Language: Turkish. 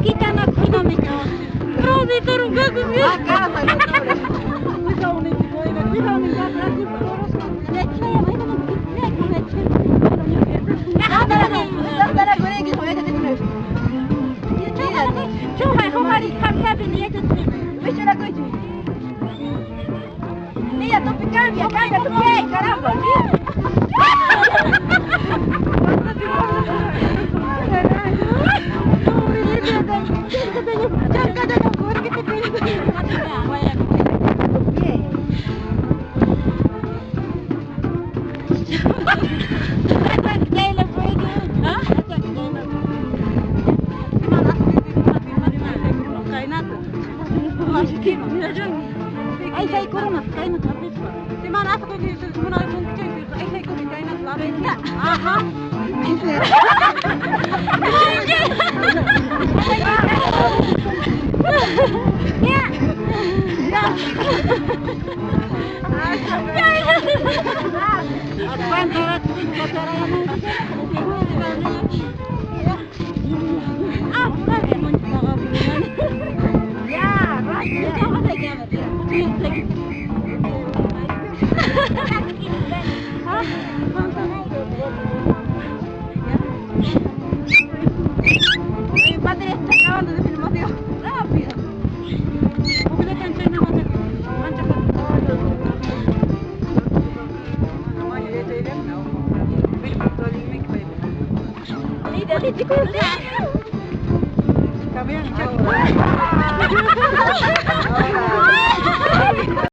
Kita nak kena mikir. Robi turun bagus ya. Cambia tu pie, caramba. Ay say corona, kay na kapit pa. Di man asa ko dito muna yung check. Ay say ko kay na labi na. Aha. Ya. Ya. Apaan cara cara yang Kami yang